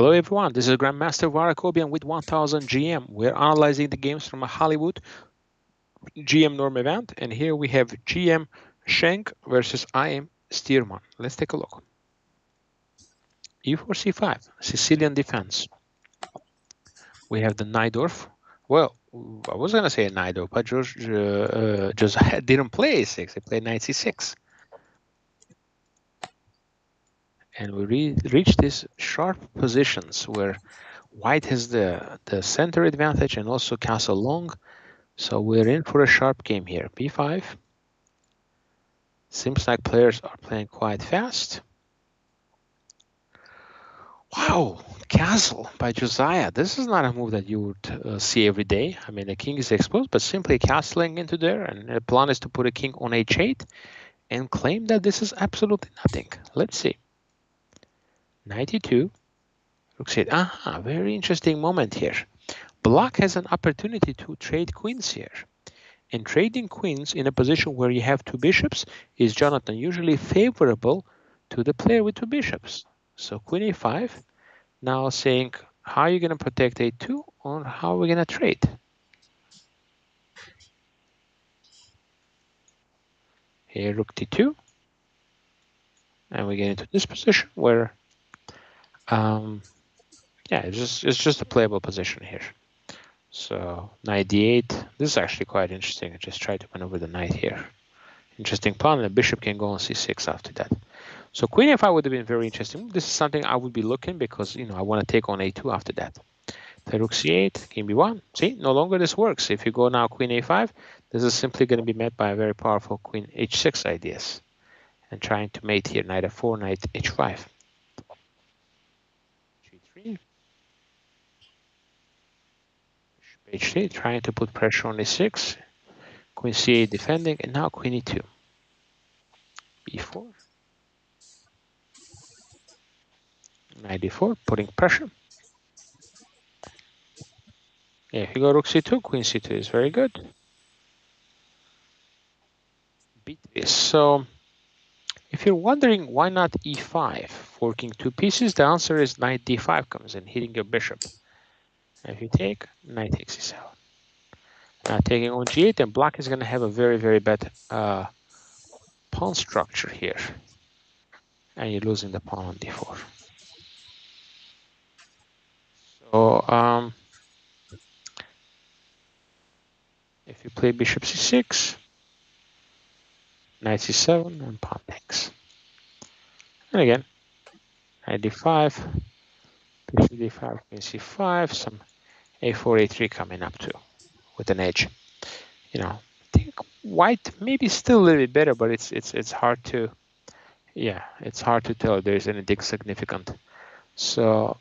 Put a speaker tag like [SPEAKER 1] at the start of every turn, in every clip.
[SPEAKER 1] Hello everyone, this is Grandmaster Var Akobian with 1000 GM. We're analyzing the games from a Hollywood GM Norm event, and here we have GM Sheng versus IM Stearman. Let's take a look. E4, C5, Sicilian defense. We have the Najdorf. Well, I was going to say Najdorf, but Josiah didn't play A6, he played Knight C6. And we reach these sharp positions where White has the center advantage and also castle long. So we're in for a sharp game here. B5. Seems like players are playing quite fast. Wow, castle by Josiah. This is not a move that you would see every day. I mean, the king is exposed, but simply castling into there, and the plan is to put a king on H8 and claim that this is absolutely nothing. Let's see. 92. Rook C8. Aha, very interesting moment here. Black has an opportunity to trade queens here. And trading queens in a position where you have two bishops is, Jonathan, usually favorable to the player with two bishops. So Queen A5, now saying, how are you going to protect A2 or how are we going to trade? Here, Rook D2. And we get into this position where, yeah, it's just a playable position here. So Knight D8, this is actually quite interesting. I just tried to maneuver the knight here. Interesting pawn, and the bishop can go on C6 after that. So Queen A5 would have been very interesting. This is something I would be looking because, you know, I want to take on A2 after that. The Rook C8, King B1. See, no longer this works. If you go now Queen A5, this is simply going to be met by a very powerful Queen H6 ideas. And trying to mate here, Knight F4, Knight H5. G3. Bishop H3, trying to put pressure on A6. Queen C8 defending, and now Queen E2. B4. Knight D4, putting pressure. Yeah, if you go Rook C2, Queen C2 is very good. B3. So, if you're wondering why not E5, forking two pieces, the answer is Knight D5 comes in, hitting your bishop. And if you take, Knight takes E7. Now taking on G8, and Black is going to have a very, very bad pawn structure here. And you're losing the pawn on D4. So, if you play bishop C6, Knight C7, and pawn takes. And again, Knight D5, bishop D5, Queen C5, some A4, A3 coming up too, with an edge. You know, I think White maybe still a little bit better, but it's hard to, yeah, it's hard to tell if there's anything significant. So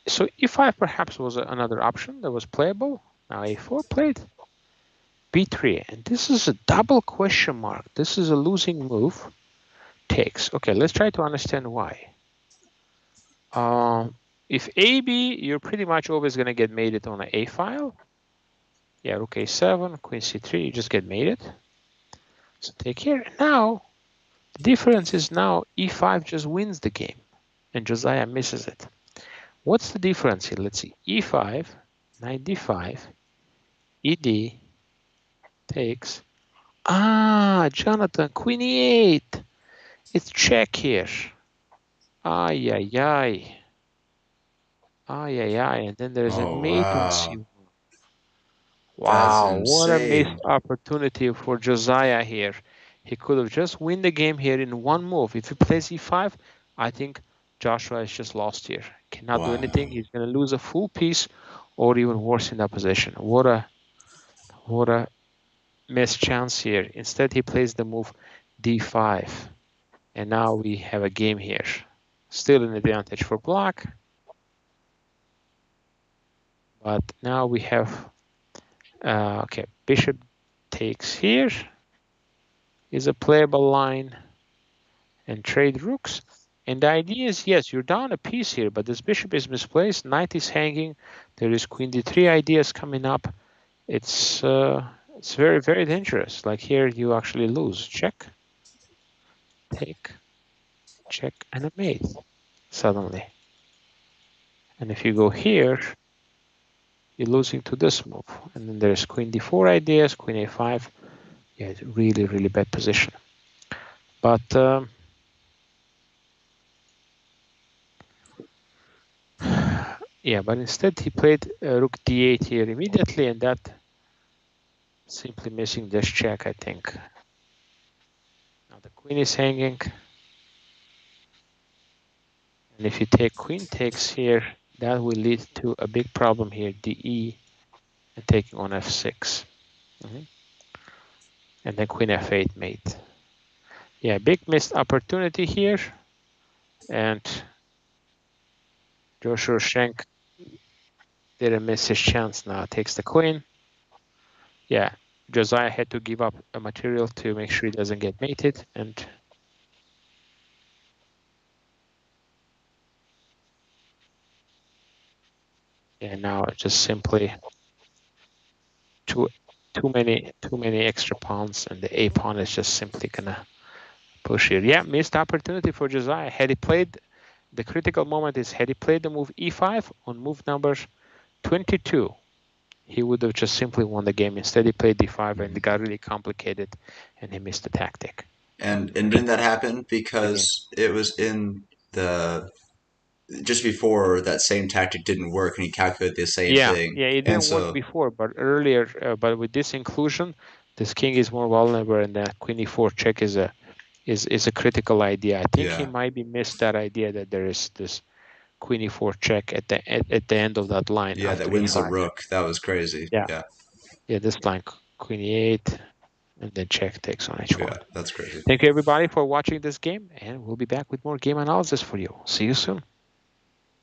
[SPEAKER 1] E5 perhaps was another option that was playable. Now A4 played. B3, and this is a double question mark. This is a losing move. Takes. Okay, let's try to understand why. If AB, you're pretty much always going to get mated on an A file. Yeah, Rook A7, Queen C3, you just get mated. So take care. Now, the difference is now E5 just wins the game, and Josiah misses it. What's the difference here? Let's see. E5, Knight D5, ED takes. Jonathan, Queen E8. It's check here. Ay, ay, ay. Ay, ay, ay. And then there's a mate on C1. Wow, what a missed opportunity for Josiah here. He could have just win the game here in one move. If he plays E5, I think Joshua is just lost here. Cannot do anything. He's going to lose a full piece or even worse in that position. What a missed chance here. Instead, he plays the move D5. And now we have a game here. Still an advantage for Black. But now we have, okay, bishop takes here is a playable line and trade rooks. And the idea is, yes, you're down a piece here, but this bishop is misplaced. Knight is hanging. There is Queen D3 ideas coming up. It's very, very dangerous. Like here, you actually lose. Check, take, check, and a mate suddenly. And if you go here, you're losing to this move. And then there's queen d4 ideas, queen a5. Yeah, it's really, really bad position. But yeah, but instead he played rook d8 here immediately, and that simply missing this check, I think. Now the queen is hanging. And if you take queen takes here, that will lead to a big problem here, de, and taking on f6. And then queen f8 mate. Yeah, big missed opportunity here. And Joshua Sheng didn't miss his chance now. Takes the queen. Yeah, Josiah had to give up a material to make sure he doesn't get mated. And yeah, now it's just simply too many extra pawns, and the a pawn is just simply gonna push here. Yeah, missed opportunity for Josiah. Had he played, the critical moment is, had he played the move e5 on move number 22, he would have just simply won the game. Instead, he played d5, and it got really complicated, and he missed the tactic.
[SPEAKER 2] And didn't that happen because it was in the just before that same tactic didn't work and he calculated the same thing.
[SPEAKER 1] Yeah, it
[SPEAKER 2] And
[SPEAKER 1] didn't work
[SPEAKER 2] so
[SPEAKER 1] before, but earlier, but with this inclusion, this king is more vulnerable, and that queen e4 check is a critical idea. I think he might be missed that idea that there is this queen e4 check at the end of that line.
[SPEAKER 2] yeah,
[SPEAKER 1] after
[SPEAKER 2] that wins the
[SPEAKER 1] e5.
[SPEAKER 2] rook. That was crazy.
[SPEAKER 1] Yeah,
[SPEAKER 2] Yeah,
[SPEAKER 1] yeah, this line queen e8, and then check takes on h1.
[SPEAKER 2] yeah, that's crazy.
[SPEAKER 1] Thank you everybody for watching this game, and we'll be back with more game analysis for you. See you soon.